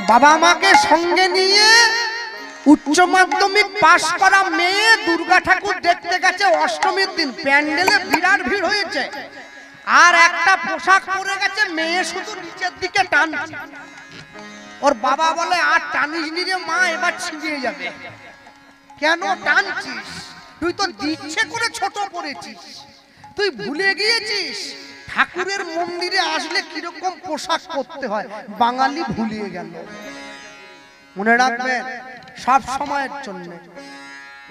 বাবা মাকে সঙ্গে নিয়ে উচ্চ মাধ্যমিক পাশ করা মেয়ে দুর্গা ঠাকুর দেখতে গেছে অষ্টমীর দিন। প্যান্ডেলে বিরাট ভিড় হয়েছে, আর একটা পোশাক পরে গেছে, মেয়ে শুধু নিচের দিকে টানছে। ওর বাবা বলে, আর টানিস নি রে মা, এবার ছিঁড়ে যাবে। কেন টানছিস? তুই তো ইচ্ছে করে ছোট পড়েছিস, তুই ভুলে গিয়েছিস ঠাকুরের মন্দিরে আসলে কিরকম পোশাক পরতে হয়। বাঙালি ভুলিয়ে গেল। মনে রাখবেন, সব সময়ের জন্য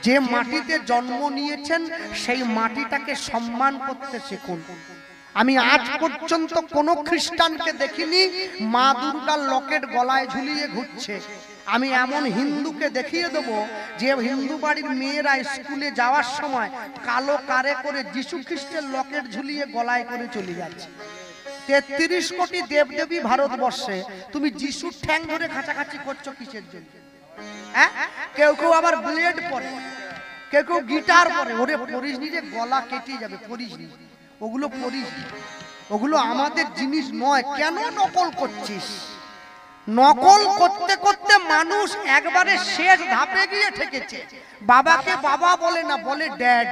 যে মাটিতে জন্ম নিয়েছেন সেই মাটিটাকে সম্মান করতে শিখুন। আমি আজ পর্যন্ত কোনো খ্রিস্টানকে দেখিনি মা দুর্গার লকেট গলায় ঝুলিয়ে ঘুরছে। আমি এমন হিন্দুকে দেখিয়ে দেবো যে হিন্দু বাড়ির মেয়েরা স্কুলে যাওয়ার সময় কালো কারে করে যিশু খ্রিস্টের লকেট ঝুলিয়ে গলায় করে চলে যাচ্ছে। 33 কোটি দেবদেবী ভারতবর্ষে, তুমি যিশুর ঠ্যাং ধরে কাছাকাছি করছো কিসের জন্য? হ্যাঁ, কেউ কেউ আবার ব্লেড পরে, কেউ কেউ গিটার পরে। ওরে পরিস নি রে, গলা কেটে যাবে, পরিস নি, ওগুলো পরিস নি, ওগুলো আমাদের জিনিস নয়। কেন নকল করছিস? নকল করতে করতে মানুষ একবারে শেষ ধাপে গিয়ে ঠেকেছে। বাবাকে বাবা বলে না, বলে ড্যাড।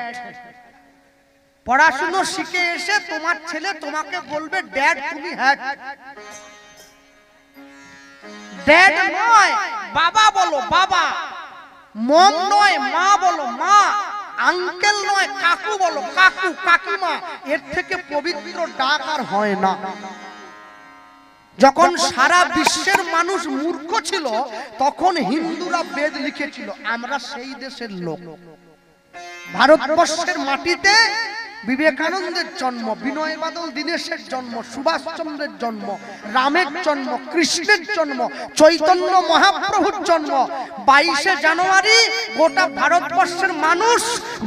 পড়াশুনো শিখে এসে তোমার ছেলে তোমাকে বলবে ড্যাড, তুমি হ্যাঁ ড্যাড নয় বাবা বলো বাবা, মম নয় মা বলো মা, আঙ্কেল নয় কাকু বলো কাকু, কাকিমা। এর থেকে পবিত্র ডাক আর হয় না। যখন সারা বিশ্বের মানুষ মূর্খ ছিল তখন হিন্দুরা বেদ লিখেছিল। আমরা সেই দেশের লোক। ভারতবর্ষের মাটিতে বিবেকানন্দের জন্ম, বিনয় বাদল দীনেশের জন্ম, সুভাষচন্দ্রের জন্ম, রামের জন্ম, কৃষ্ণের জন্ম, চৈতন্য মহাপ্রভুর জন্ম। 22শে জানুয়ারি গোটা ভারতবর্ষের মানুষ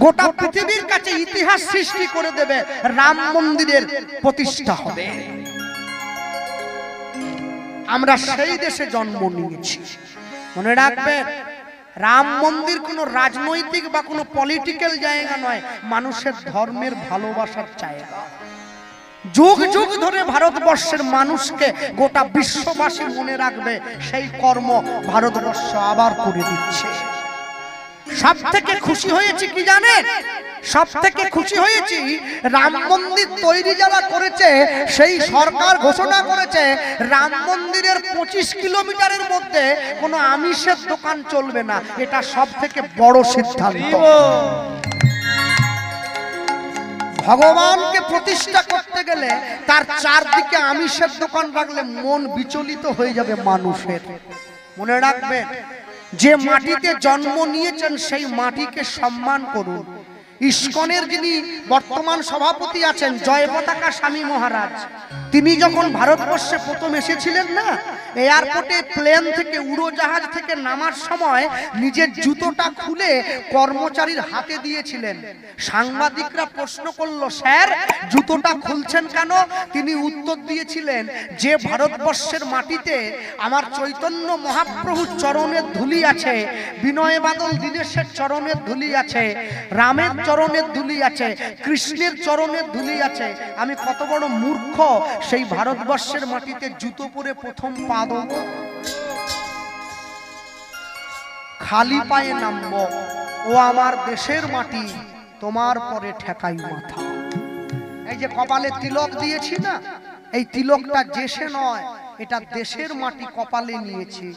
গোটা পৃথিবীর কাছে ইতিহাস সৃষ্টি করে দেবে, রাম মন্দিরের প্রতিষ্ঠা হবে। আমরা সেই দেশে জন্ম নিয়েছি। মনে রাখবেন, রাম মন্দির কোনো রাজনৈতিক বা কোনো পলিটিক্যাল জায়গা নয়, মানুষের ধর্মের ভালোবাসার জায়গা। যুগ যুগ ধরে ভারতবর্ষের মানুষকে গোটা বিশ্ববাসী মনে রাখবে, সেই কর্ম ভারতবর্ষ আবার করে দিচ্ছে। সব থেকে খুশি হয়েছি কি জানেন? সব থেকে খুশি হয়েছি রাম মন্দির তৈরি যারা করেছে সেই সরকার ঘোষণা করেছে রাম মন্দিরের 25 কিলোমিটারের মধ্যে কোনো আমিষের দোকান চলবে না। এটা সব থেকে বড় সিদ্ধান্ত। ভগবানকে প্রতিষ্ঠা করতে গেলে তার চারদিকে আমিষের দোকান রাখলে মন বিচলিত হয়ে যাবে মানুষের। মনে রাখবেন, যে মাটিতে জন্ম নিয়েছেন সেই মাটিকে সম্মান করুন। ইস্কনের যিনি বর্তমান সভাপতি আছেন জয় পতাকা স্বামী মহারাজ, তিনি যখন ভারতবর্ষে প্রথম এসেছিলেন না, এয়ারপোর্টে প্লেন থেকে উড়োজাহাজ থেকে নামার সময় নিজের জুতোটা খুলে কর্মচারীর হাতে দিয়েছিলেন। সাংবাদিকরা প্রশ্ন করলো, স্যার জুতোটা খুলছেন কেন? তিনি উত্তর দিয়েছিলেন, যে ভারতবর্ষের মাটিতে আমার চৈতন্য মহাপ্রভুর চরণের ধুলি আছে, বিনয় বাদল দীনেশের চরণের ধুলি আছে, রামের চরণের ধুলি আছে, কৃষ্ণের চরণের ধুলি আছে, আমি কত বড় মূর্খ সেই ভারতবর্ষের মাটিতে জুতো পরে প্রথম পা দেব? খালি পায়ে নামবো। ও আমার দেশের মাটি, তোমার পরে ঠেকাই মাথা। এই যে কপালে তিলক দিয়েছি না, এই তিলকটা দেশে নয়, এটা দেশের মাটি কপালে নিয়েছি।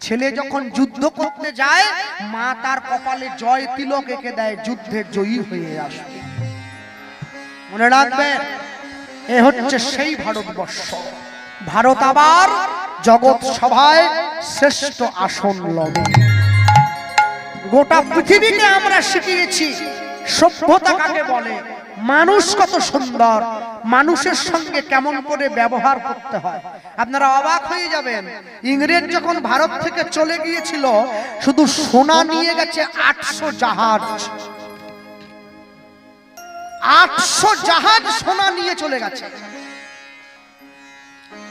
ছেলে যখন যুদ্ধ করতে যায় মা তার কপালে জয় তিলক এঁকে দেয়, যুদ্ধে জয়ী হয়ে আসবে। মনে রাখবেন, এ হচ্ছে সেই ভারতবর্ষ। ভারত আবার জগৎ সভায় শ্রেষ্ঠ আসন লবে। গোটা পৃথিবীকে আমরা শিখিয়েছি সভ্যতা কাকে বলে, মানুষ কত সুন্দর, মানুষের সঙ্গে কেমন করে ব্যবহার করতে হয়। আপনারা অবাক হয়ে যাবেন, ইংরেজ যখন ভারত থেকে চলে গিয়েছিল শুধু সোনা নিয়ে গেছে 800 জাহাজ। 800 জাহাজ সোনা নিয়ে চলে গেছে।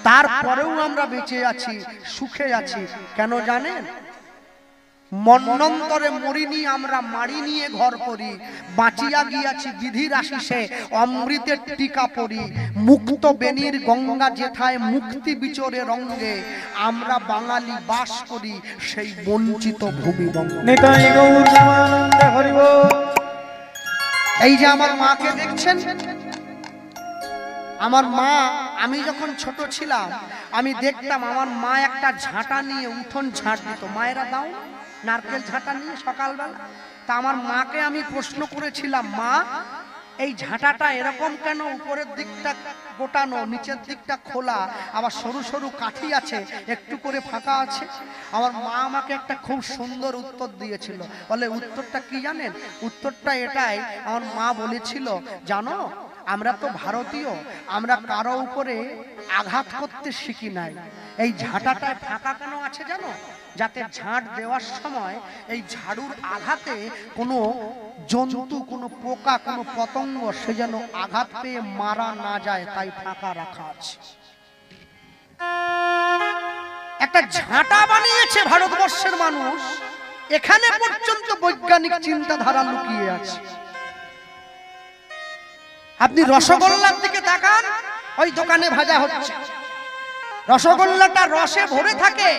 তারপরেও আমরা বেঁচে আছি, সুখে আছি। কেন জানেন? মন্বন্তরে মরিনি আমরা মারি নিয়ে ঘর করি, বাঁচিয়া গিয়াছি বিধির আশিসে অমৃতের টিকা পড়ি, মুক্ত বেনির গঙ্গা যেথায় মুক্তি বিচরে রঙ্গে, আমরা বাঙালি বাস করি সেই বঞ্চিত ভূমিবঙ্গে। এই যে আমার মাকে দেখছেন, আমার মা, আমি যখন ছোট ছিলাম আমি দেখতাম আমার মা একটা ঝাঁটা নিয়ে উঠোন ঝাঁট দিত। মায়েরা দাও নারকেল ঝাঁটা নিয়ে সকালবেলা। তা আমার মাকে আমি প্রশ্ন করেছিলাম, মা এই ঝাঁটাটা এরকম কেন, উপরের দিকটা গোটানো নিচের দিকটা খোলা, আবার সরু সরু কাঠি আছে একটু করে ফাঁকা আছে? আমার মা আমাকে একটা খুব সুন্দর উত্তর দিয়েছিল। বলে উত্তরটা কি জানেন? উত্তরটা এটাই, আমার মা বলেছিল, জানো আমরা তো ভারতীয়, আমরা কারো উপরে আঘাত করতে শিখি নাই। এই ঝাঁটাটায় ফাঁকা কেন আছে জানো? যাতে ঝাঁট দেওয়ার সময় এই ঝাড়ুর আঘাতে কোনো জন্তু, কোনো পোকা, কোনো পতঙ্গ সে যেন আঘাত পেয়ে মারা না যায়, তাই ফাঁকা রাখা আছে। একটা ঝাঁটা বানিয়েছে ভারতবর্ষের মানুষ, এখানে পর্যন্ত বৈজ্ঞানিক চিন্তাধারা লুকিয়ে আছে। আপনি রসগোল্লার দিকে তাকান, ওই দোকানে ভাজা হচ্ছে, রসগোল্লাটা রসে ভরে থাকে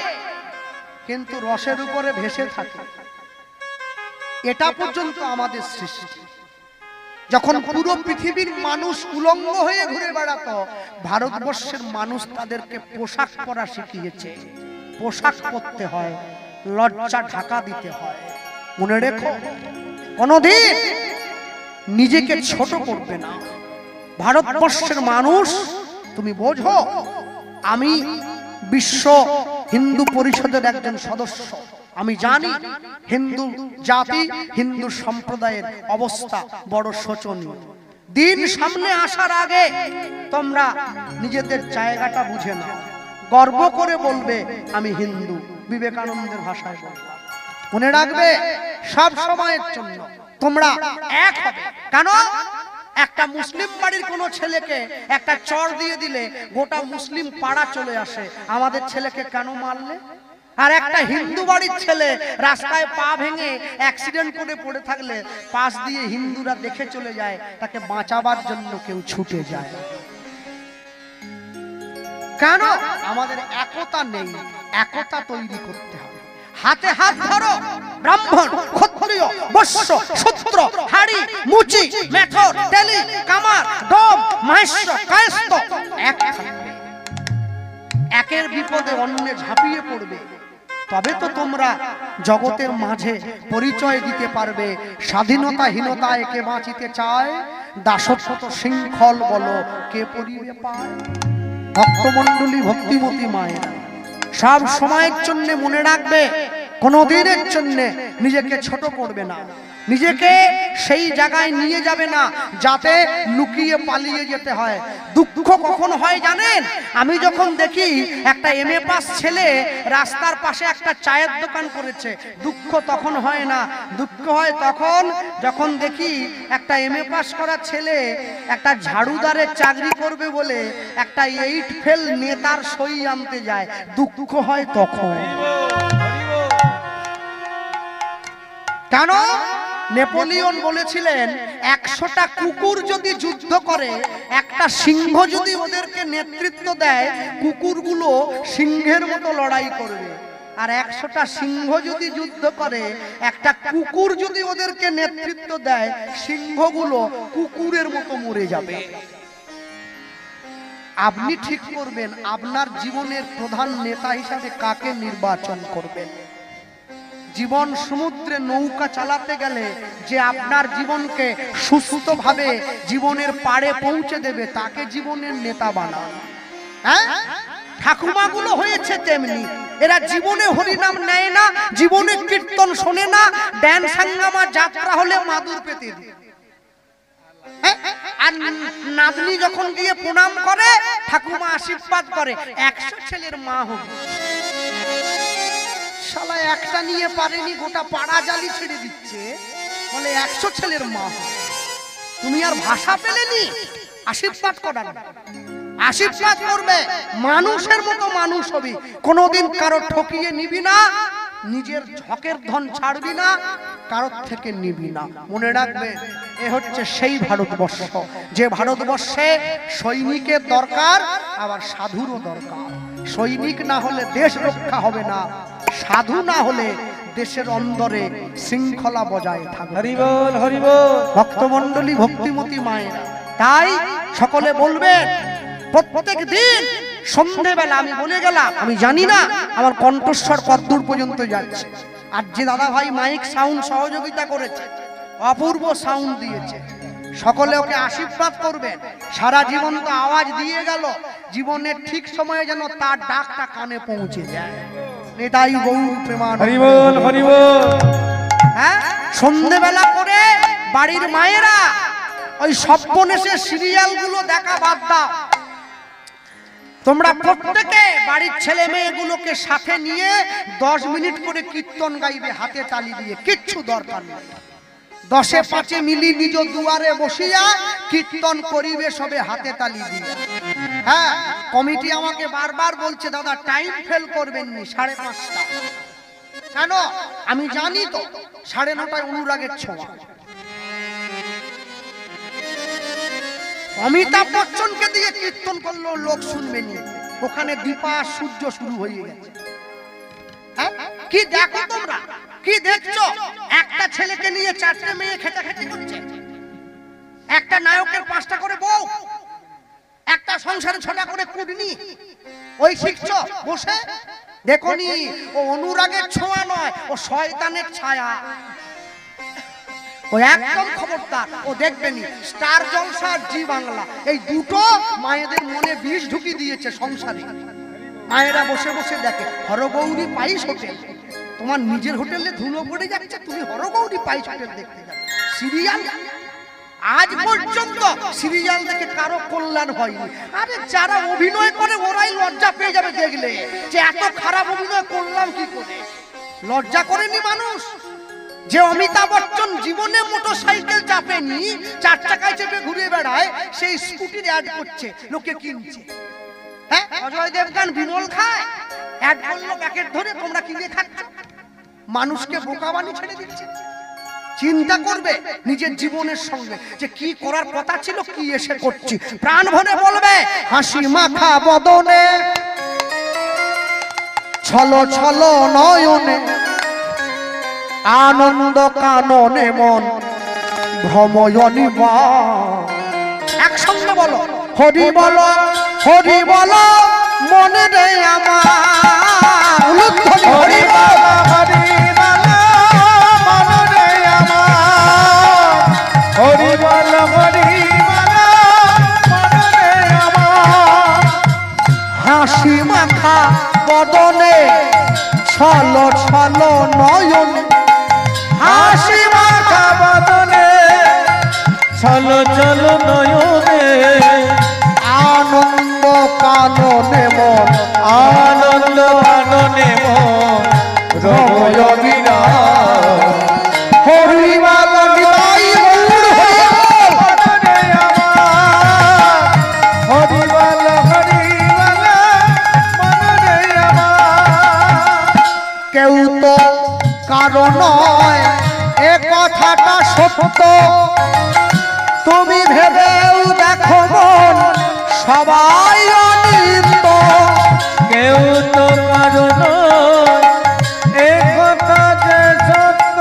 কিন্তু রসের উপরে ভেসে থাকে। এটা পর্যন্ত আমাদের সৃষ্টি। যখন পুরো পৃথিবীর মানুষ উলঙ্গ হয়ে ঘুরে বেড়াতো, ভারতবর্ষের মানুষ তাদেরকে পোশাক পরা শিখিয়েছে। পোশাক পরতে হয়, লজ্জা ঢাকা দিতে হয়। মনে রেখো, কোনদিন নিজেকে ছোট করবে না। ভারতবর্ষের মানুষ, তুমি বোঝো, আমি বিশ্ব হিন্দু পরিষদের একজন সদস্য। আমি জানি হিন্দু জাতি, হিন্দু সম্প্রদায়ের অবস্থা বড় শোচনীয়। দিন সামনে আসার আগে তোমরা নিজেদের জায়গাটা বুঝে নাও, গর্ব করে বলবে আমি হিন্দু। বিবেকানন্দের ভাষায় বললাম, মনে রাখবে সব সময়ের জন্য তোমরা এক হবে। কেন? একটা মুসলিম বাড়ির কোনো ছেলেকে একটা চড় দিয়ে দিলে গোটা মুসলিম পাড়া চলে আসে, আমাদের ছেলেকে কেন মারলে? আর একটা হিন্দু বাড়ির ছেলে রাস্তায় পা ভেঙে অ্যাক্সিডেন্ট করে পড়ে থাকলে পাশ দিয়ে হিন্দুরা দেখে চলে যায়, তাকে বাঁচাবার জন্য কেউ ছুটে যায়। কেন? আমাদের একতা নেই, একতা তৈরি করতে হবে। হাতে হাত ধরো, ব্রাহ্মণ, ক্ষত্রিয়, বৈশ্য, শূদ্র, হাড়ি, মুচি, মেথর, তেলি, কামার, ডোম, মাহেশ্ব, কায়স্থ এক থাকবে। একের বিপদে অন্যে ঝাঁপিয়ে পড়বে, তবে তো তোমরা জগতের মাঝে পরিচয় দিতে পারবে। স্বাধীনতাহীনতা একে বাঁচিতে চায়, দাসত্ব শৃঙ্খল বলো কে পরিবে পায়। ভক্তমণ্ডলী, ভক্তিমতী মায়েরা, সব সময়ের জন্য মনে রাখবে, কোনদিনের জন্য নিজেকে ছোট করবে না, নিজেকে সেই জায়গায় নিয়ে যাবে না যাতে লুকিয়ে পালিয়ে যেতে হয়। দুঃখ কখন হয় জানেন? আমি যখন দেখি একটা এমএ পাস ছেলে রাস্তার পাশে একটা চায়ের দোকান করেছে, দুঃখ তখন হয় না। দুঃখ হয় তখন যখন দেখি একটা এমএ পাস করা ছেলে একটা ঝাড়ুদারের চাকরি করবে বলে একটা 8 ফেল নেতার সই আনতে যায়, দুঃখ হয় তখন। কেন? নেপোলিয়ন বলেছিলেন, 100টা কুকুর যদি যুদ্ধ করে, একটা সিংহ যদি ওদেরকে নেতৃত্ব দেয়, কুকুরগুলো সিংহের মতো লড়াই করবে। আর 100টা সিংহ যদি যুদ্ধ করে, একটা কুকুর যদি ওদেরকে নেতৃত্ব দেয়, সিংহগুলো কুকুরের মতো মরে যাবে। আপনি ঠিক করবেন আপনার জীবনের প্রধান নেতা হিসাবে কাকে নির্বাচন করবেন। জীবন সমুদ্রে নৌকা চালাতে গেলে যে আপনার জীবনকে সুস্থভাবে জীবনের পাড়ে পৌঁছে দেবে, তাকে জীবনের নেতা বানান। হ্যাঁ, ঠাকুমাগুলো হয়েছে তেমনি, এরা জীবনে হরিনাম নেয় না, জীবনে কীর্তন শোনে না, ড্যান্স হাঙ্গামা যাত্রা হলে মাদুর পেতে দেয়। আর নাতনি যখন গিয়ে প্রণাম করে, ঠাকুমা আশীর্বাদ করে 100 ছেলের মা হবে। শালা একটা নিয়ে পারেনি, গোটা পাড়া জালি ছেড়ে দিচ্ছে, বলে 100 ছেলের মা। তুমি আর ভাষা পেলেনি আশীর্বাদ করার। আশীর্বাদ করবে, মানুষের মতো মানুষ হবি, কোনোদিন কারো ঠকিয়ে নিবি না, নিজের ঝকের ধন ছাড়বি না, কারোর থেকে নিবি না। মনে রাখবে, এ হচ্ছে সেই ভারতবর্ষ, যে ভারতবর্ষে সৈনিকের দরকার, আবার সাধুরও দরকার। সৈনিক না হলে দেশ রক্ষা হবে না, সাধু না হলে দেশের অন্দরে শৃঙ্খলা বজায় থাকবে। হরি বল, হরি বল। ভক্তমণ্ডলী, ভক্তিমতী মায়েরা, তাই সকলে বলবেন প্রত্যেক দিন সন্ধ্যেবেলা, আমি বলে গেলাম, আমি জানি না আমার কণ্ঠস্বর কতদূর পর্যন্ত যাচ্ছে। আর যে দাদা ভাই মাইক সাউন্ড সহযোগিতা করেছে, অপূর্ব সাউন্ড দিয়েছে, সকলে ওকে আশীর্বাদ করবেন। সারা জীবন তো আওয়াজ দিয়ে গেল, জীবনের ঠিক সময়ে যেন তার ডাকটা কানে পৌঁছে যায়। এটাই গৌর প্রেমানন্দ। হরি বল, হরি বল। হ্যাঁ, সন্ধ্যেবেলা করে বাড়ির মায়েরা ওই স্বপ্নেশের সিরিয়ালগুলো দেখা বাদ দাও। তোমরা প্রত্যেকে বাড়ির ছেলে মেয়েগুলোকে সাথে নিয়ে 10 মিনিট করে কীর্তন গাইবে হাতে তালি দিয়ে, কিচ্ছু দরকার নেই। 10 5 মিলি নিজ দুয়ারে বসিয়া কীর্তন করিবে সবে হাতে তালি দিয়ে। হ্যাঁ, কমিটি আমাকে বারবার বলছে দাদা টাইম ফেল করবেন নি 5:30টা। কেন? আমি জানি তো 9:30টায় অনুরাগের ছোঁয়া। অমিতাভ বচ্চনকে দিয়ে কীর্তন করলো, লোক শুনবেনি, ওখানে দীপা সূর্য শুরু হয়ে গেছে। হ্যাঁ, কি দেখো তোমরা, কি দেখছো? একটা ছেলেকে নিয়ে 4টে মেয়ে খেটাখেটি করছে, একটা নায়কের 5টা করে বউ, একটা সংসারে 6টা করে কুটনি। ওই শিখছো বসে? দেখোনি, ও অনুরাগের ছোঁয়া নয়, ও শয়তানের ছায়া। ও একদম খবরদার, ও দেখবেনি। স্টার জলসা, জি বাংলা, এই দুটো মায়েদের মনে বিষ ঢুকিয়ে দিয়েছে সংসারে। মায়েরা বসে বসে দেখে হরগৌরী পাইস হোটেল। তোমার নিজের হোটেলে ধুলো পড়ে যাচ্ছে, তুমি হরগৌরী পাইস হোটেল দেখতে যাবে। সিরিয়াল, আজ পর্যন্ত সিরিয়াল দেখে কারো কল্যাণ হয়নি। আরে যারা অভিনয় করে ওরাই লজ্জা পেয়ে যাবে দেখলে, যে এত খারাপ অভিনয় করলাম কি করে। লজ্জা করেনি মানুষ? যে অমিতাভ বচ্চন জীবনে মোটরসাইকেল চাপেনি, 4 চাকায় চেপে ঘুরে বেড়ায়, সেই স্কুটির অ্যাড করছে, লোকে কিনছে। হ্যাঁ, অজয় দেবগান বিমল খায়, অ্যাড করলো প্যাকেট ধরে, তোমরা কিনে খাচ্ছ। মানুষকে বোকা বানিয়ে ছেড়ে দিচ্ছে। চিন্তা করবে নিজের জীবনের সঙ্গে, যে কি করার কথা ছিল, কি এসে করছি। প্রাণ ভরে বলবে, হাসি মাখা বদনে, ছলো ছলো নয়নে, আনন্দ কাননে মন ভ্রময়নি মা। একসঙ্গে বলো, হরি বলো, হরি বলো মনে রে আমার। হরি বলো, হরি বলো মনে রে আমার। হরি বল, হরি বল মনে রে আমার। হাসি মাখা বদনে, ছলো ছলো নয়ন, হাসি মাখা বদনে, চলো চলো নয়নে, আনন্দ কাননে মন, আনন্দ কাননে মন রময় বিনা। হরি বল নিতাই গৌর হরি বল। মনে আমার, হরি বল, হরি বল মনে আমার। কেউ তো কারো নয়, এ কথাটা সত্য, তুমি ভেবেও দেখো মন, সবাই অনিত্য। কেউ তো কারো নয়, এ কথা যে সত্য,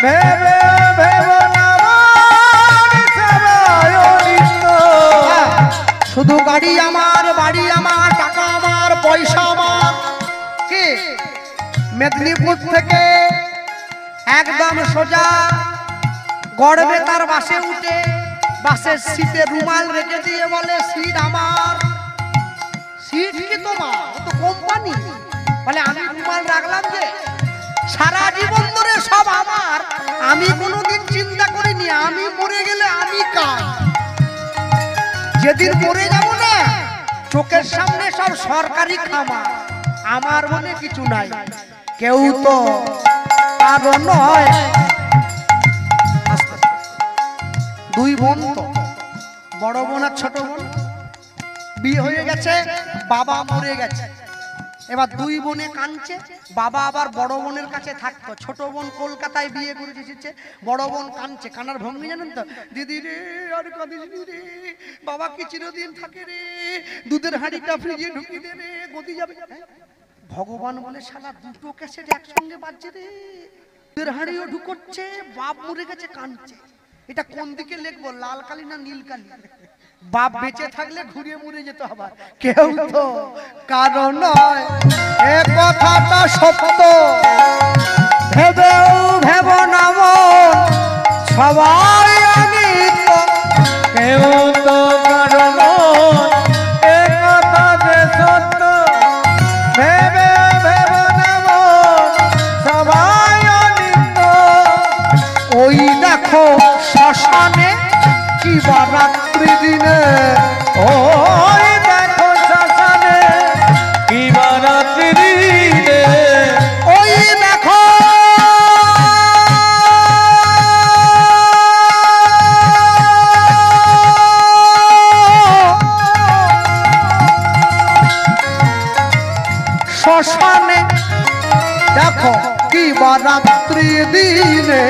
ভেবে ভেবে না মন সবাই অনিত্য। শুধু গাড়ি আমার, বাড়ি আমার, টাকা আমার, পয়সা আমার। কি মেদিনীপুর থেকে একদম সোজা গড়বে তার বাসে উঠে, বাসের সিটে রুমাল রেখে দিয়ে বলে, সিট আমার। সিট কি তোমার? ও তো কোম্পানি। বলে আমি রুমাল রাখলাম যে, সারা জীবন ধরে সব আমার। আমি কোনোদিন চিন্তা করিনি আমি মরে গেলে আমি কার। যেদিন মরে যাব না, চোখের সামনে সব সরকারি খামার, আমার মনে কিছু নাই। কেউ তো কারো নয়। আস্তে আস্তে। 2 বোন তো, বড় বোন আর ছোট বোন, বিয়ে হয়ে গেছে, বাবা মরে গেছে, এবার দুই বোনে কাঁদছে, বাবা আবার বড় বোনের কাছে থাকতো। ছোট বোন কলকাতায় বিয়ে করে এসেছে, বড় বোন কাঁদছে। কান্নার ভঙ্গি জানেন তো, দিদি রে আর কাঁদিস রে, বাবা কি চিরদিন থাকে রে, দুধের হাঁড়িটা ফ্রিজে ঢুকি দে রে, গতি যাবে। ভগবান বলে শালা দুটো ক্যাসেট একসঙ্গে বাজছে রে, দুধের হাঁড়িও ঢুকোচ্ছে, বাপ মরে গেছে কাঁদছে। এটা কোন দিকে লিখবো, লাল কালি না নীল কালি? বাপ বেঁচে থাকলে ঘুরিয়ে মুড়ে যেত, আবার কেউ তো কারণ নয় এ কথাটা সত্য, ভেবেও ভেব না মন সবাই অনিত্য। কেউ তো কারণ এ কথা যে সত্য, ভেবে ভেবে নেব সবাই অনিত্য। ওই দেখো শ্মশানে কি বারাত্রি দিনে, ওই দেখো শ্মশানে কি বারাত্রি দিনে, ওই দেখো শ্মশানে দেখো কি বারাত্রি দিনে,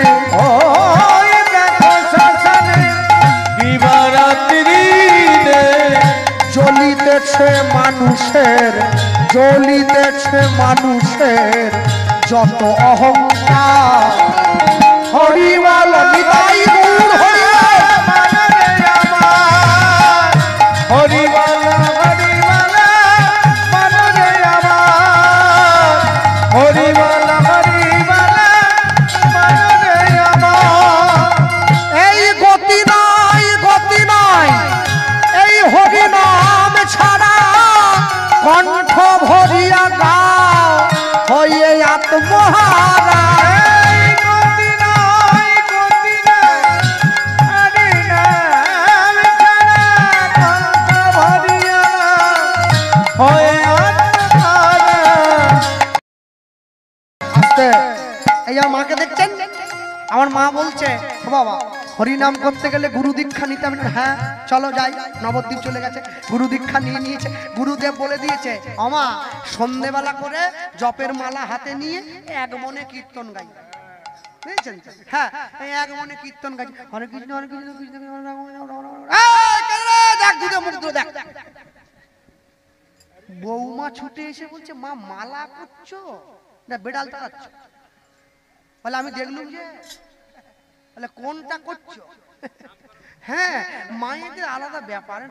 ওই দেখো শ্মশানে কি বারাত্রি দিনে, জ্বলিতেছে মানুষের, জ্বলিতেছে মানুষের যত অহংকার। হরিবল নিতাই গৌর হরিবল, হরিবল হরিবল মনরে আমার, হরিবল হরিবল মনরে আমার। এই গতি নাই, গতি নাই এই হরিনাম ছাড়া, কণ্ঠ ভরিয়া গাও হয়ে আত্মহারা। এই গতি নাই, গতি নাই, হরি নাম ছাড়া কণ্ঠ ভরিয়া হয়ে আত্মহারা। আস্তে, এই আমার মাকে দেখছেন, আমার মা বলছে ও বাবা হরিনাম করতে গেলে গুরু দীক্ষা নিতে হবে। হ্যাঁ চলো যাই, নবদ্বীপ চলে গেছে, গুরু দীক্ষা নিয়ে নিয়েছে। গুরুদেব বলে দিয়েছে আমা সন্ধেবেলা করে জপের মালা হাতে নিয়ে এক মনে কীর্তন গাই, বুঝেছেন? হ্যাঁ এক মনে কীর্তন গাই, হরে কৃষ্ণ হরে কৃষ্ণ কৃষ্ণ কৃষ্ণ হরে রাম, রাম রাম রাম। এই, কে রে? দেখ দুধে মুখ ধুয়ে দেখ। বৌমা ছুটে এসে বলছে মা মালা করছো না বেড়াল তাড়াচ্ছ? বলে আমি দেখলুম যে। বলে কোনটা করছো? হ্যাঁ মায়েদের আলাদা ব্যাপার।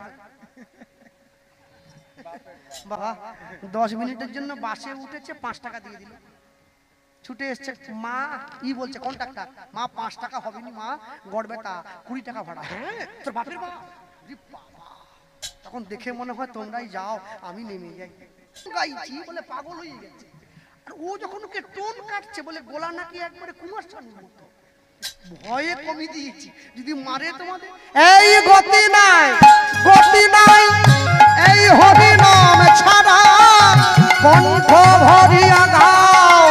বাবা 10 মিনিটের জন্য বাসে উঠেছে, 5 টাকা দিয়ে দিল, ছুটে এসছে। মা ই বলছে কন্ট্রাক্টর, মা 5 টাকা হবে নি মা, গড়বে তা 20 টাকা ভাড়া। হ্যাঁ তোর বাপের বাবা। তখন দেখে মনে হয় তোমরাই যাও আমি নেমে যাই। গাইছি বলে পাগল হয়ে গেছে। আর ও যখন ওকে টোন কাটছে বলে গোলা নাকি একবারে কুমার শানুর মতো, ভয়ে কমিয়ে দিয়েছি যদি মারে তোমাদের। এই গতি নাই, গতি নাই এই হরিনাম ছাড়া, কণ্ঠ ভরিয়া গাও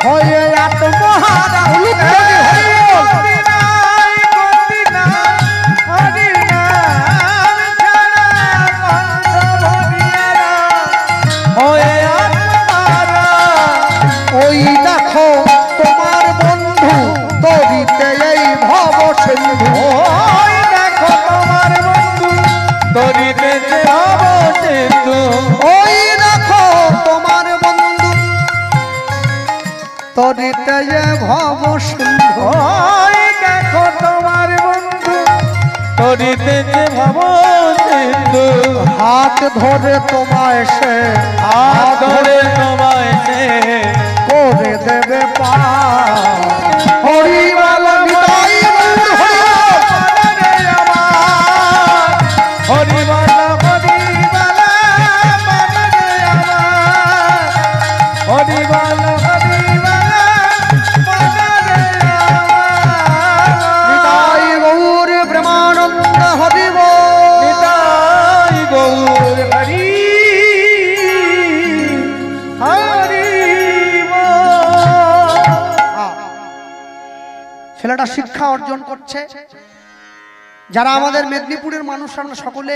হয়ে আত্মহারা। গতি নাই, গতি নাই, হরি নাম ছাড়া কণ্ঠ ভরিয়া হয়ে আত্মহারা। ওই দেখো তোমার বন্ধু তরিতে এই ভব সিন্ধু, ওই দেখো তোমার বন্ধু তরিতে যে ভব সিন্ধু, ওই দেখো তোমার বন্ধু তরিতে যে ভব সিন্ধু, ওই দেখো তোমার বন্ধু তরিতে যে ভব সিন্ধু। হাত ধরে তোমায় সে, হাত ধরে তোমায় সে করে দেবে পার। হরিবল নিতাই গৌর হরিবল, মনরে আমার, হরিবল হরিবল মনরে আমার, হরিবল হরিবল মনরে আমার। নিতাই গৌর প্রেমানন্দ হরিবল। নিতাই গৌর হরি হরি বল। ছেলেটা শিক্ষা অর্জন করছে। যারা আমাদের মেদিনীপুরের মানুষ আমরা সকলে,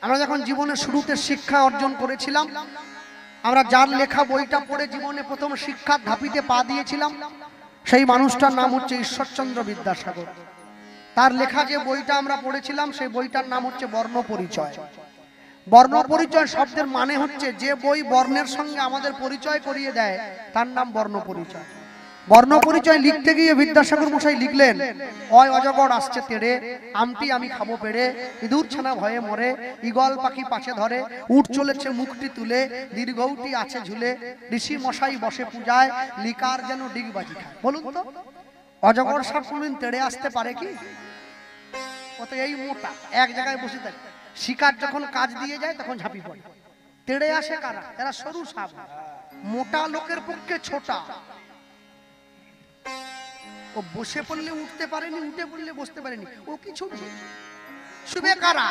আমরা যখন জীবনের শুরুতে শিক্ষা অর্জন করেছিলাম আমরা যার লেখা বইটা পড়ে জীবনে প্রথম শিক্ষার ধাপিতে পা দিয়েছিলাম, সেই মানুষটার নাম হচ্ছে ঈশ্বরচন্দ্র বিদ্যাসাগর। তার লেখা যে বইটা আমরা পড়েছিলাম, সেই বইটার নাম হচ্ছে বর্ণ পরিচয়। বর্ণ পরিচয় শব্দের মানে হচ্ছে যে বই বর্ণের সঙ্গে আমাদের পরিচয় করিয়ে দেয়, তার নাম বর্ণ পরিচয়। বর্ণ পরিচয় লিখতে গিয়ে বিদ্যাসাগর মশাই লিখলেন, অয় অজগর আসছে তেড়ে, আমটি আমি খাবো পেড়ে, ইঁদুর ছানা ভয়ে মরে, ঈগল পাখি পাছে ধরে, উঠ চলেছে মুখটি তুলে, দীর্ঘটি আছে ঝুলে, ঋষি মশাই বসে পূজায়, লিকার যেন ডিগবাজি খায়। বলুন তো, অজগর সাপ কোনদিন তেড়ে আসতে পারে কি? ও তো এই মোটা, এক জায়গায় বসে থাকে। শিকার যখন কাজ দিয়ে যায় তখন ঝাঁপি পড়ে। তেড়ে আসে কারা? এরা সরু সাপ, মোটা লোকের পক্ষে ছোটা। ও বসে পড়লে উঠতে পারেনি, উঠে পড়লে বসতে পারেনি, ও কিছু শুবে কারা?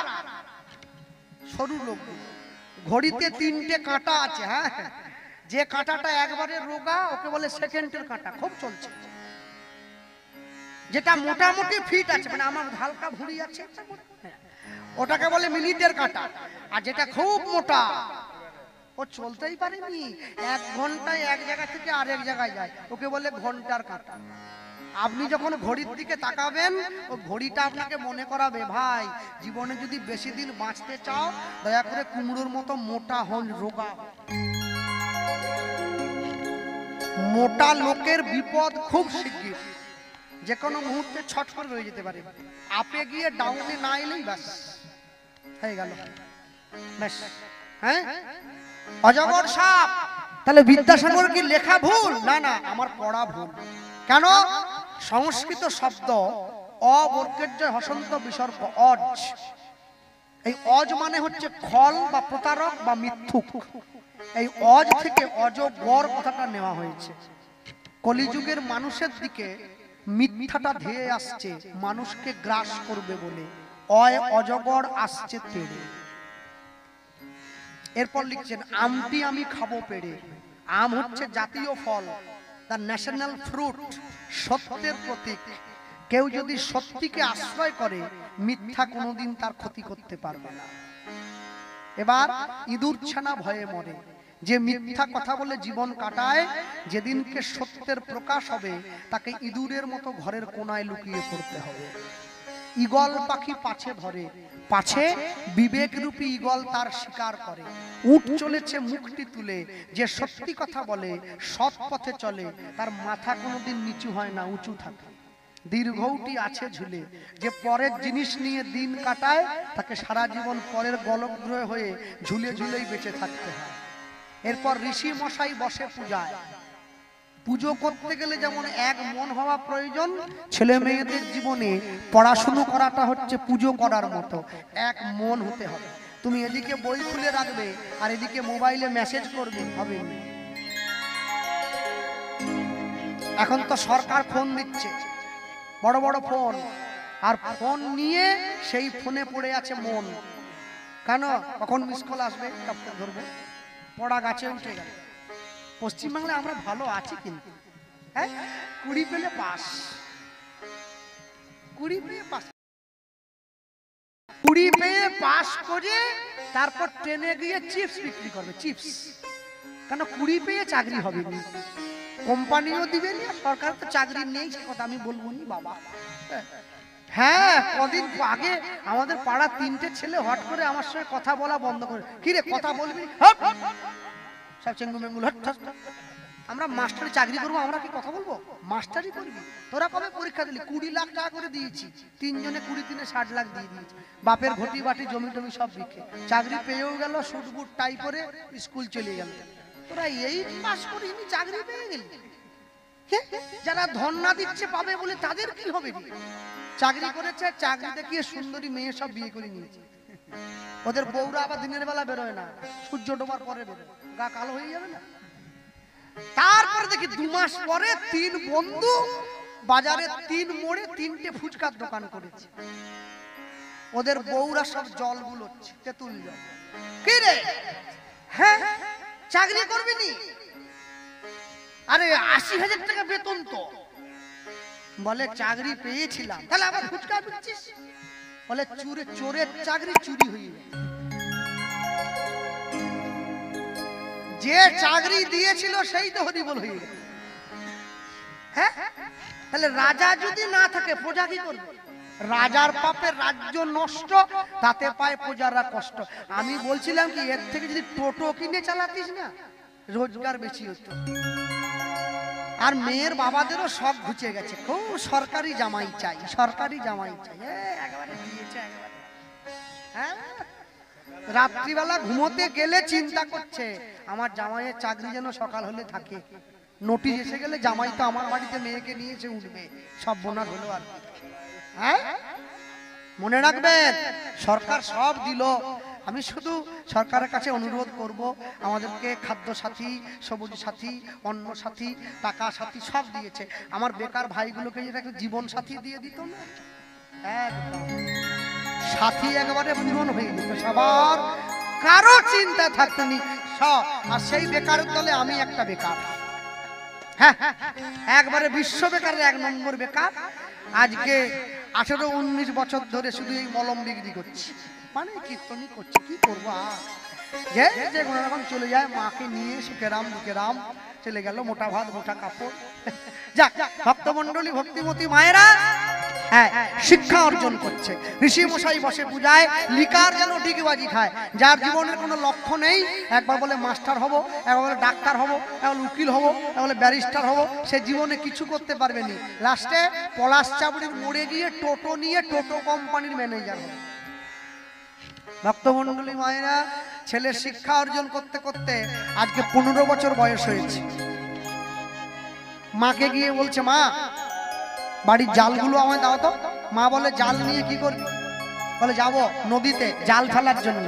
সরু লোক। ঘড়িতে 3টে কাঁটা আছে। হ্যাঁ, যে কাঁটাটা একবারে রোগা ওকে বলে সেকেন্ডের কাঁটা, খুব চলছে। যেটা মোটামুটি ফিট আছে, মানে আমার হালকা ভুঁড়ি আছে, ওটাকে বলে মিনিটের কাঁটা। আর যেটা খুব মোটা, ও চলতেই পারেনি, 1 ঘন্টায় এক জায়গা থেকে আরেক জায়গায় যায়, ওকে বলে ঘন্টার কাঁটা। আপনি যখন ঘড়ির দিকে তাকাবেন, ও ঘড়িটা আপনাকে মনে করাবে, ভাই জীবনে যদি বেশি দিন বাঁচতে চাও, দয়া করে কুমড়োর মতো মোটা হন, রোগা। মোটা লোকের বিপদ খুব শিগগির, যে কোনো মুহূর্তে ছট করে রয়ে যেতে পারে। আপে গিয়ে ডাউনে না এলেই ব্যাস হয়ে গেল। ব্যাস, হ্যাঁ, অজগর সাপ। তাহলে বিদ্যাসাগর কি লেখা ভুল? না না, আমার পড়া ভুল। কেন? সংস্কৃত শব্দ অবর্গের জয় হসন্ত বিসর্গ অজ। এই অজ মানে হচ্ছে খল বা প্রতারক বা মিথ্যুক। এই অজ থেকে অজগর কথাটা নেওয়া হয়েছে। কলিযুগের মানুষের দিকে মিথ্যাটা ধেয়ে আসছে, মানুষকে গ্রাস করবে বলে। অয় অজগর আসছে তেড়ে। এরপর লিখছেন, আমটি আমি খাবো পেড়ে। আম হচ্ছে জাতীয় ফল, দ্য ন্যাশনাল ফ্রুট, সত্যের প্রতীক। কেউ যদি সত্যিকে আশ্রয় করে, মিথ্যা কোনোদিন তার ক্ষতি করতে পারবে না। এবার ইঁদুর ছানা ভয়ে মরে। যে মিথ্যা কথা বলে জীবন কাটায়, যেদিনকে সত্যের প্রকাশ হবে, তাকে ইঁদুরের মতো ঘরের কোনায় লুকিয়ে পড়তে হবে। ঈগল পাখি পাছে ধরে, পাছে বিবেক রূপী ঈগল তার শিকার করে। উঠ চলেছে মুখটি তুলে, যে সত্যি কথা বলে, সৎ পথে চলে, তার মাথা কোনোদিন নিচু হয় না, উঁচু থাকে। দীর্ঘটি আছে ঝুলে, যে পরের জিনিস নিয়ে দিন কাটায়, তাকে সারা জীবন পরের গলগ্রহ হয়ে ঝুলে ঝুলেই বেঁচে থাকতে হয়। এরপর ঋষি মশাই বসে পূজায়। পুজো করতে গেলে যেমন এক মন হওয়া প্রয়োজন, ছেলে মেয়েদের জীবনে পড়াশুনো করাটা হচ্ছে পুজো করার মতো, এক মন হতে হবে। তুমি এদিকে বই খুলে রাখবে আর এদিকে মোবাইলে মেসেজ করবে, হবে না। এখন তো সরকার ফোন দিচ্ছে, বড় বড় ফোন, আর ফোন নিয়ে সেই ফোনে পড়ে আছে মন। কেন? কখন মিস কল আসবে, ধরবো, পড়া গাছে উঠে গেল। পশ্চিমবাংলায় আমরা ভালো আছি কিন্তু, হ্যাঁ, 20 পেলে পাস, 20 পেয়ে পাস, 20 পেয়ে পাস করে তারপর ট্রেনে গিয়ে চিপস বিক্রি করবে, চিপস। কেন? 20 পেয়ে চাকরি হবে না, কোম্পানিও দিবে না, সরকার তো চাকরি নেই, সে কথা আমি বলবো নি বাবা। হ্যাঁ, কদিন আগে আমাদের পাড়া 3টে ছেলে হট করে আমার সঙ্গে কথা বলা বন্ধ করে, কি রে কথা বলবি? সব চেঙ্গু মেঙ্গুল। আমরা মাস্টারি চাকরি করবো, আমরা কি কথা বলবো? মাস্টারি করবি? তোরা কবে পরীক্ষা দিলি? 20 লাখ টাকা করে দিয়েছি, 3 জনে 20, 3 60 লাখ দিয়ে দিয়েছি। বাপের ঘটি বাটি জমি টমি সব বিকে চাকরি পেয়েও গেল, সুট বুট টাই করে স্কুল চলে গেল। তোরা এই পাস করিনি, চাকরি পেয়ে গেলি। যারা ধর্ণা দিচ্ছে পাবে বলে, তাদের কি হবে? চাকরি করেছে, চাকরি দেখিয়ে সুন্দরী মেয়ে সব বিয়ে করে নিয়েছে। ওদের বউরা আবার দিনের বেলা বেরোয় না, সূর্য ডোবার পরে বেরোয়, গা কালো হয়ে যাবে না। তারপরে দেখি 2 মাস পরে 3 বন্ধু বাজারে 3 মোড়ে 3টে ফুচকার দোকান করেছে। ওদের বউরা সব জল গুলোচ্ছে, তেঁতুল জল। কি রে, হ্যাঁ চাকরি করবি নি? আরে 80,000 টাকা বেতন তো। বলে চাকরি পেয়েছিলাম। তাহলে আবার ফুচকা বিকছিস? বলে চোরের চাকরি চুরি হয়ে যায়। যে চাকরি দিয়েছিল সেই তো হরিবল হয়ে গেল। হ্যাঁ, তাহলে রাজা যদি না থাকে প্রজা কি করবে? রাজার পাপে রাজ্য নষ্ট, তাতে পায় প্রজারা কষ্ট। আমি বলছিলাম কি, এর থেকে যদি টোটো কিনে চালাতিস না, রোজগার বেশি হতো। আর মেয়ের বাবাদেরও সব ঘুচে গেছে, খুব সরকারি জামাই চাই, সরকারি জামাই চাই। একেবারে দিয়েছে একেবারে। হ্যাঁ, রাত্রিবেলা ঘুমোতে গেলে চিন্তা করছে আমার জামাইয়ের চাকরি যেন সকাল হলে থাকে। নোটিশ এসে গেলে জামাই তো আমার বাড়িতে মেয়েকে নিয়ে এসে উঠবে, সব বোনাস হলো আর কি। হ্যাঁ, মনে রাখবেন সরকার সব দিল। আমি শুধু সরকারের কাছে অনুরোধ করব, আমাদেরকে খাদ্য সাথী, সবুজ সাথী, অন্ন সাথী, টাকা সাথী সব দিয়েছে। আমার বেকার ভাইগুলোকে যেটা একটা জীবন সাথী দিয়ে দিত না, একদম সাথী একেবারে পূরণ হয়ে যেত, সবার কারো চিন্তা থাকতো নি সব। আর সেই বেকারের দলে আমি একটা বেকার। হ্যাঁ, একবারে বিশ্ব বেকারের 1 নম্বর বেকার। আজকে 18-19 বছর ধরে শুধু এই মলম বিক্রি করছি, মানে কীর্তনই করছি। কি করবো আর, যে কোনো রকম চলে যায়, মাকে নিয়ে সুখেরাম দুঃখেরাম চলে গেল, মোটা ভাত মোটা কাপড়। যাক, ভক্তমণ্ডলী ভক্তিমতী মায়েরা হ্যাঁ শিক্ষা অর্জন করছে। ঋষি মশাই বসে পূজায়, লিকার যেন ডিগবাজি খায়। যার জীবনের কোনো লক্ষ্য নেই, একবার বলে মাস্টার হব, একবার বলে ডাক্তার হব, একবার উকিল হব, একবার বলে ব্যারিস্টার হব, সে জীবনে কিছু করতে পারবে না। লাস্টে পলাশ চাবড়ির মোড়ে গিয়ে টোটো নিয়ে টোটো কোম্পানির ম্যানেজার হবে। ভক্তমণ্ডলী মায়েরা, ছেলের শিক্ষা অর্জন করতে করতে আজকে 15 বছর বয়স হয়েছে। মাকে গিয়ে বলছে, মা বাড়ির জালগুলো আমায় দাও তো। মা বলে, জাল নিয়ে কি করবি? বলে, যাবো নদীতে জাল ফেলার জন্য।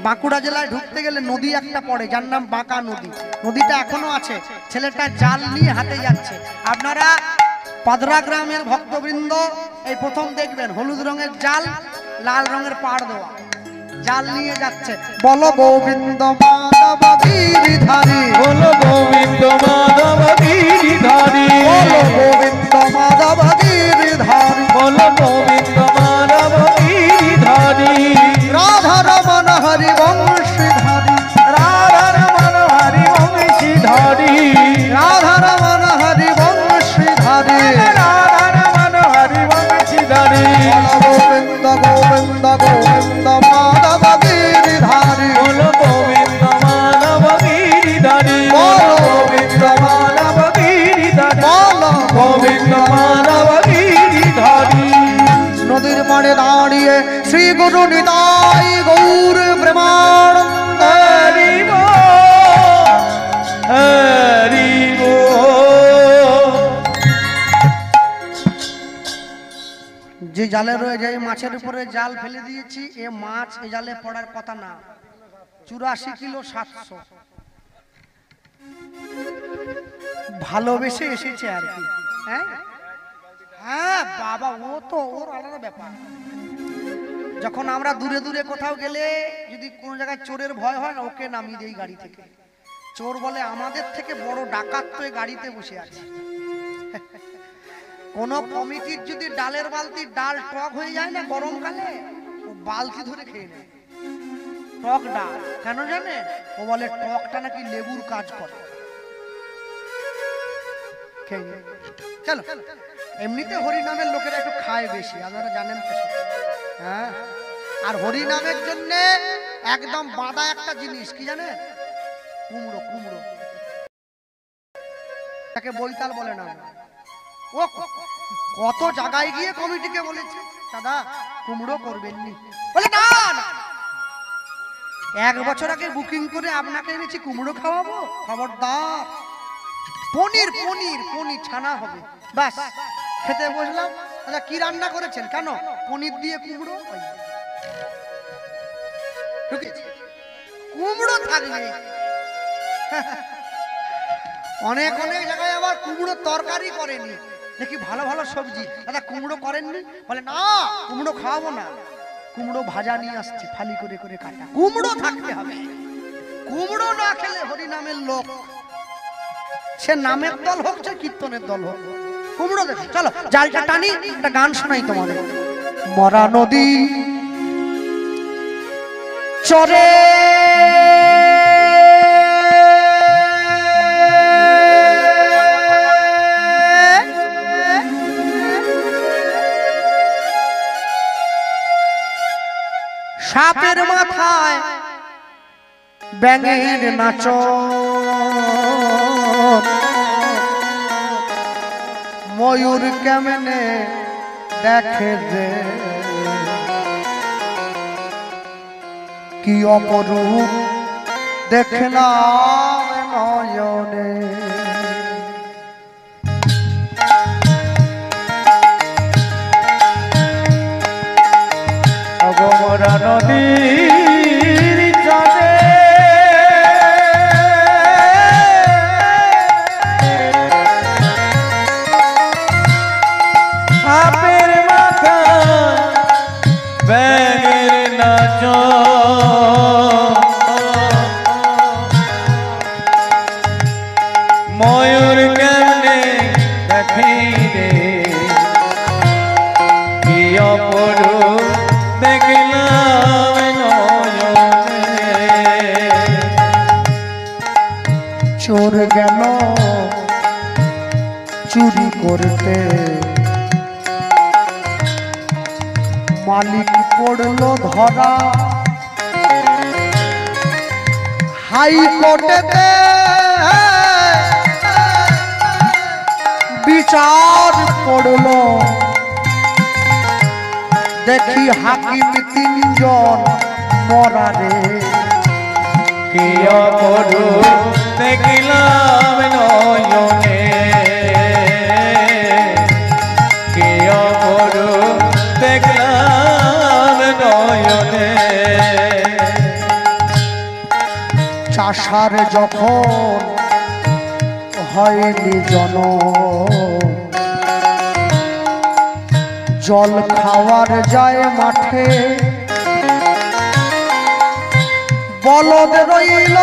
বাঁকুড়া জেলায় ঢুকতে গেলে নদী একটা পড়ে, যার নাম বাঁকা নদী। নদীটা এখনো আছে। ছেলেটা জাল নিয়ে হাতে যাচ্ছে। আপনারা পাদরা গ্রামের ভক্তবৃন্দ এই প্রথম দেখবেন হলুদ রঙের জাল, লাল রঙের পাড় দেওয়া, জাল নিয়ে যাচ্ছে। বলো গোবিন্দ মাধব গিরিধারী, বলো গোবিন্দ মাধব গিরিধারী, বলো গোবিন্দ মাধব গিরিধারী, বলো গোবিন্দ মাধব গিরিধারী। রাধা রমন হরি বংশীধারী, রাধা রমন হরি বংশীধারী, রাধা রমন হরি বংশীধারী, রাধা রমন হরি বংশীধারী। গোবিন্দ গোবিন্দ গোবিন্দ মাধব গিরিধারী, বলো গোবিন্দ মাধব গিরিধারী, বলো গোবিন্দ মাধব গিরিধারী, বলো গোবিন্দ মাধব গিরিধারী। নদীর পাড়ে দাঁড়িয়ে শ্রী গুরু নিতাই গৌর প্রেমানন্দ হরি বল, হরি বল। যে জালে রয়ে যায়, মাছের উপরে জাল ফেলে দিয়েছি, এ মাছ এ জালে পড়ার কথা না। 84 কিলো 700 ভালোবেসে এসেছে আর কি। হ্যাঁ হ্যাঁ বাবা, ও তো ওর আলাদা ব্যাপার। যখন আমরা দূরে দূরে কোথাও গেলে যদি কোনো জায়গায় চোরের ভয় হয় না, ওকে নামিয়ে দেই গাড়ি থেকে। চোর বলে, আমাদের থেকে বড় ডাকাত তো এই গাড়িতে বসে আছে। কোন কমিটির যদি ডালের বালতির ডাল টক হয়ে যায় না গরমকালে, ও বালতি ধরে খেয়ে নেয় টক ডাল। কেন জানে? ও বলে টকটা নাকি লেবুর কাজ করে। চলো, এমনিতে হরি নামের লোকেরা একটু খায় বেশি, আপনারা জানেন তো সব। হ্যাঁ, আর হরি নামের জন্য একদম বাঁধা একটা জিনিস কি জানেন? কুমড়ো। কুমড়ো তাকে বৈতাল বলে না। ও কত জায়গায় গিয়ে কমিটিকে বলেছে, দাদা কুমড়ো করবেন নি, বলে না না, 1 বছর আগে বুকিং করে আপনাকে এনেছি, কুমড়ো খাওয়াবো? খবরদার। পনির পনির পনির ছানা হবে, ব্যাস। খেতে বসলাম, আচ্ছা কি রান্না করেছেন? কেন? পনির দিয়ে কুমড়ো। কুমড়ো থাকবে। অনেক অনেক জায়গায় আবার কুমড়ো তরকারি করেনি, দেখি ভালো ভালো সবজি, দাদা কুমড়ো করেননি? বলে না, কুমড়ো খাওয়াবো না, কুমড়ো ভাজা নিয়ে আসছে, ফালি করে করে কাটা। কুমড়ো থাকতে হবে। কুমড়ো না খেলে হরি নামের লোক, সে নামের দল হোক সে কীর্তনের দল হোক, কুমড়ো দেখে। চলো জালটা টানি, একটা গান শোনাই তোমাদের। মরা নদী চরে সাপের মাথায় ব্যাঙের নাচ, ময়ূর কেমনে দেখে রে, কি অপরূপ দেখলাম নয়নে। অগমরা নদীর চরে সাপের মাথা ব্যাঙের নাচ, ময়ূর কেমনে দেখি রে, কি অপরূপ দেখলাম নয়নে। চোর গেল চুরি করতে, মালিক পড়লো ধরা, হাইকোর্টেতে বিচার পড়লো, দেখি হাকিম তিনজন মরারে, কি অপরূপ দেখলাম নয়নে, কি অপরূপ দেখলাম নয়নে। চাষার যখন হয়নি জনম, জল খাওয়ার যায় মাঠে, বলদ রইল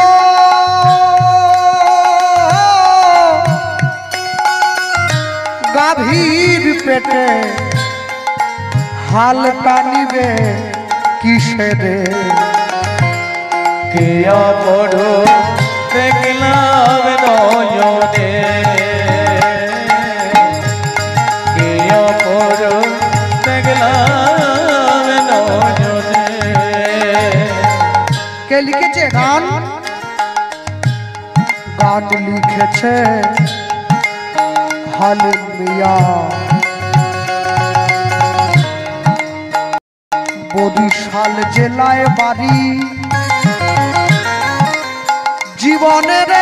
গাভীর পেটে, হাল টানিবে কিসেরে, কি অপরূপ দেখলাম নয়নে, কি অপরূপ দেখলাম নয়নে। কে লিখেছে গান? গান লিখেছে হালিম মিয়া, বরিশাল জেলায় বাড়ি, জীবনের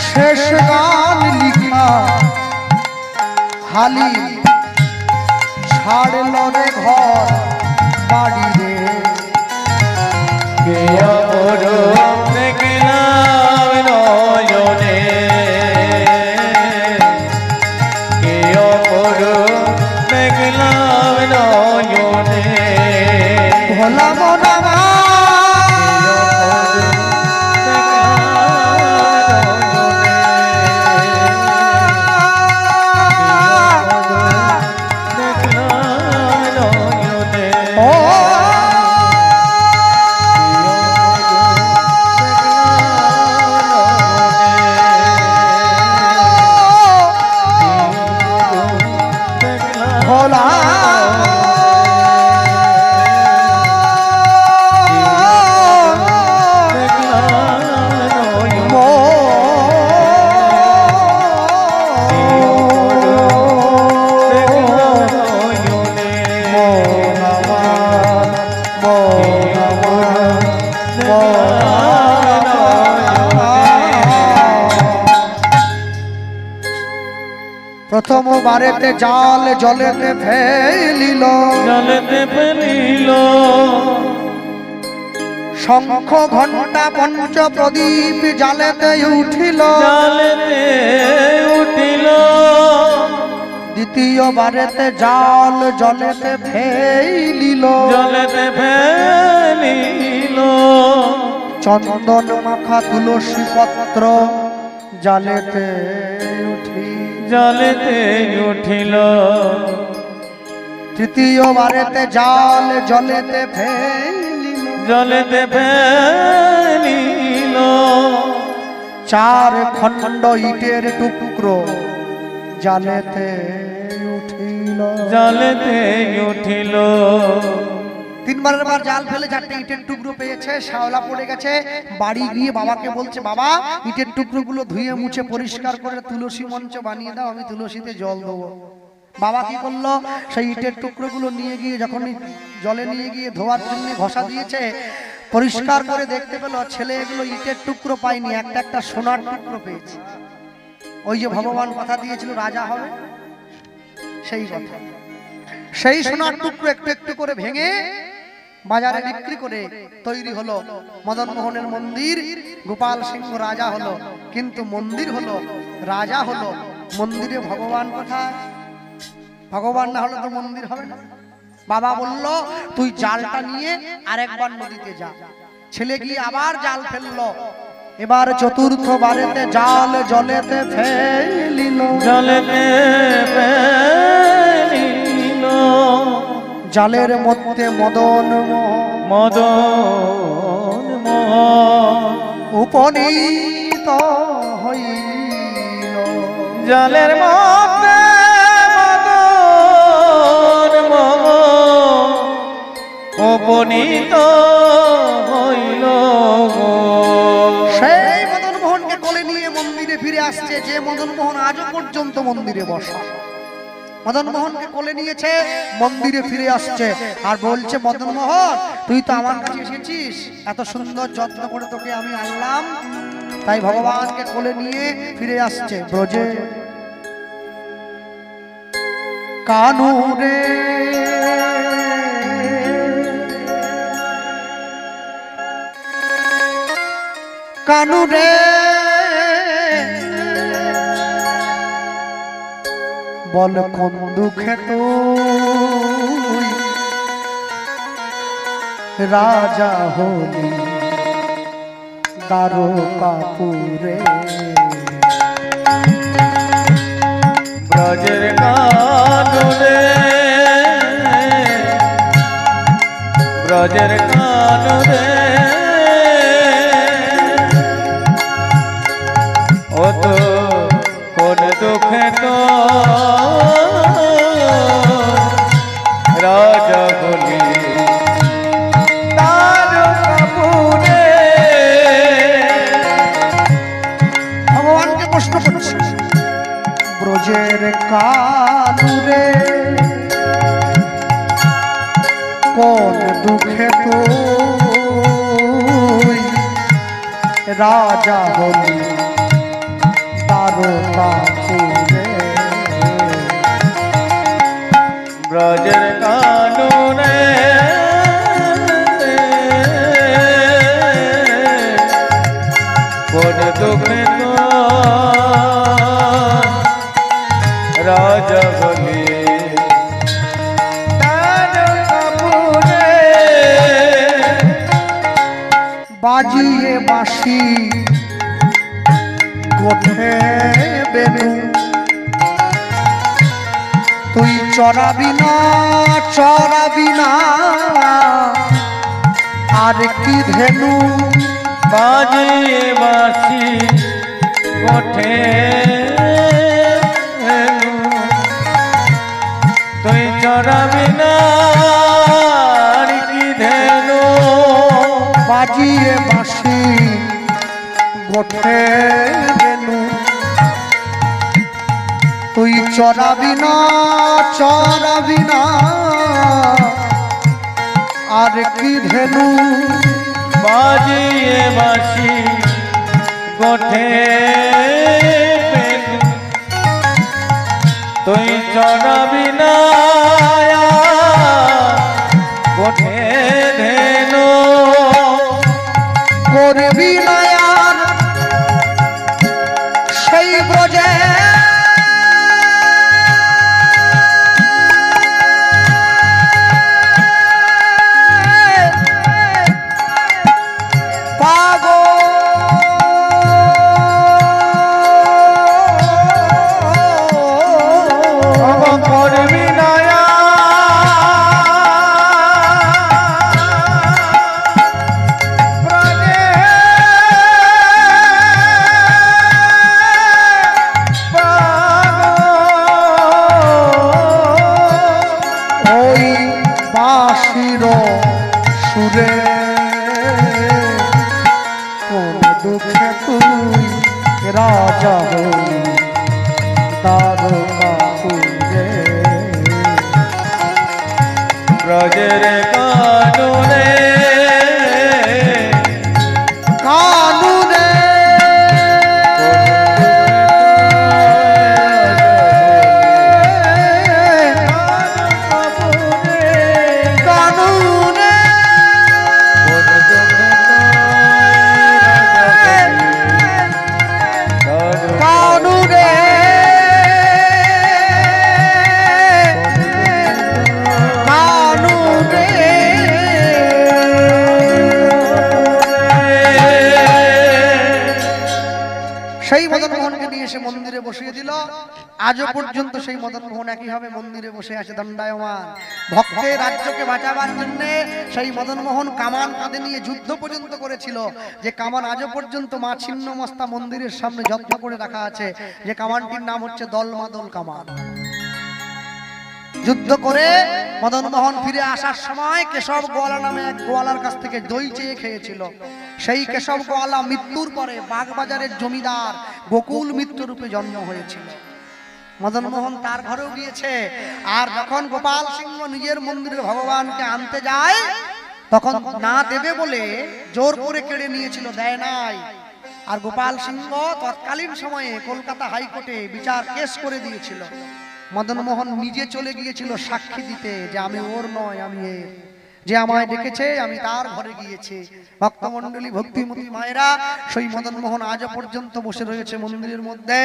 শেষ গান লিখা হালি, ছাড়ল রে ঘর বাড়ি রে, কি অপরূপ দেখলাম নয়নে, কি অপরূপ দেখলাম নয়নে। ভোলা মনা প্রথম বারেতে জাল জলেতে ফেলিল, জলেতে ফেলিল, শঙ্খ ঘণ্টা পঞ্চ প্রদীপ জালেতে উঠিল, জলেতে উঠিল, দ্বিতীয় বারেতে জাল জলেতে ফেলিল, জলেতে ফেলিল, চন্দন মাখা তুলসী পত্র জালেতে উঠি, জলেতে উঠিল, তৃতীয় বারেতে জাল জলেতে ফেলিল, জলেতে ফেলিল, চার খণ্ড ইটের টুকরো জালেতে উঠিল। জলেতে উঠিল। তিনবারের বার জাল ফেলে চারটে ইটের টুকরো পেয়েছে, শ্যাওলা পড়ে গেছে। বাড়ি গিয়ে বাবাকে বলছে, বাবা ইটের টুকরোগুলো ধুয়ে মুছে পরিষ্কার করে তুলসী মঞ্চ বানিয়ে দাও, আমি তুলসীতে জল দেবো। বাবা কি করলো, সেই ইটের টুকরোগুলো নিয়ে গিয়ে যখন জলে নিয়ে গিয়ে ধোয়ার জন্য ঘষা দিয়েছে, পরিষ্কার করে দেখতে পেল ছেলে এগুলো ইটের টুকরো পায়নি, একটা একটা সোনার টুকরো পেয়েছে। ওই যে ভগবান কথা দিয়েছিল রাজা হবে, সেই কথা। সেই সোনার টুকরো একটু একটু করে ভেঙে বাজারে বিক্রি করে তৈরি হলো মদন মোহনের মন্দির। গোপাল সিংহ রাজা হলো, কিন্তু মন্দির হলো, রাজা হলো। মন্দিরে ভগবান কোথায়? ভগবান না হলে তো মন্দির হবে না। বাবা বলল, তুই জালটা নিয়ে আরেকবার নদীতে যা। ছেলে গিয়ে আবার জাল ফেললো। এবার চতুর্থ বারেতে জাল জলেতে ফেলিল। জলেতে ফেলিল। জালের মধ্যে মদন মদন উপনীত হইল। জালের মধ্যে উপনীত হইল। সেই মদন মোহনকে কোলে নিয়ে মন্দিরে ফিরে আসছে, যে মদন মোহন আজও পর্যন্ত মন্দিরে বসা। মদন মোহনকে কোলে নিয়েছে, মন্দিরে ফিরে আসছে আর বলছে, মদন মোহন তুই তো আমার কাছে এসেছিস, এত সুন্দর যত্ন করে তোকে আমি আনলাম। তাই ভগবানকে কোলে নিয়ে ফিরে আসছে ব্রজে। কানুরে কানুরে বল কোন দুঃখে তুই রাজা হলি দ্বারকাপুরে। ব্রজের কানুরে, ব্রজের কানুরে, ও তো কোন দুঃখে তো রাজা হলি দ্বারকাপুরে। ভগবানকে প্রশ্ন করছে, ব্রজের কানুরে কোন দুঃখে তুই রাজা হলি দ্বারকাপুরে। ব্রজের কানুরে কোন দুঃখে তো রাজা বলি দ্বারকাপুরে। বাজিয়ে বাঁশি গোঠে বেনু, তুই চড়াবি না চড়াবি না আর কি ধেনু। বাজিয়ে বাঁশি ওঠে তুই চড়াবি না আর কি ধেনু। বাজিয়ে বাঁশি গোঠে বেনু, তুই চড়াবি না চড়াবি না আর কি ধেনু। বাজিয়ে বাঁশি গোঠে তুই চড়াবি না গোঠে ধেনু। করবি না আর সেই ব্রজে করবি না বাঁশির সুরে কোন দুঃখে তুই রাজা হই দ্বারকাপুরে ব্রজের কাননে কানুরে কানুরে কানুরে কানুরে সেই মদন মোহনকে নিয়ে এসে মন্দিরে বসিয়ে দিল। আজও পর্যন্ত সেই মদন মোহন একইভাবে মন্দিরে বসে আছে দণ্ডায়মান। ভক্তের রাজ্যকে বাঁচাবার জন্য সেই মদন মোহন কামান কাঁধে নিয়ে যুদ্ধ পর্যন্ত করেছিল, যে কামান আজও পর্যন্ত মা ছিন্নমস্তা মন্দিরের সামনে যত্ন করে রাখা আছে, যে কামানটির নাম হচ্ছে দলমাদল কামান। যুদ্ধ করে মদন মোহন ফিরে আসার সময় কেশব গোয়ালা নামে এক গোয়ালার কাছ থেকে দই চেয়ে খেয়েছিল। সেই কেশব গোয়ালা মৃত্যুর পরে বাগবাজারের জমিদার গোকুল মিত্র রূপে জন্ম হয়েছিল। মদন মোহন তার ঘরেও গিয়েছে। আর যখন গোপাল সিংহ নিজের মন্দিরে ভগবানকে আনতে যায়, তখন না দেবে বলে জোর করে কেড়ে নিয়েছিল, দেয় নাই। আর গোপাল সিংহ তৎকালীন সময়ে কলকাতা হাইকোর্টে বিচার কেস করে দিয়েছিল। মদন মোহন নিজে চলে গিয়েছিল সাক্ষী দিতে যে আমি ওর নয়, আমি এর, যে আমায় ডেকেছে আমি তার ঘরে গিয়েছি। ভক্তমণ্ডলী, ভক্তিমতী মায়েরা, সেই মদন মোহন আজও পর্যন্ত বসে রয়েছে মন্দিরের মধ্যে।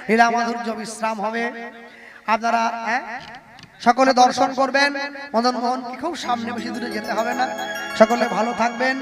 লীলা মাধুর্য বিশ্রাম হবে। আপনারা সকলে দর্শন করবেন। মদন মোহন কি খুব সামনে, বেশি দূরে যেতে হবে না। সকলে ভালো থাকবেন।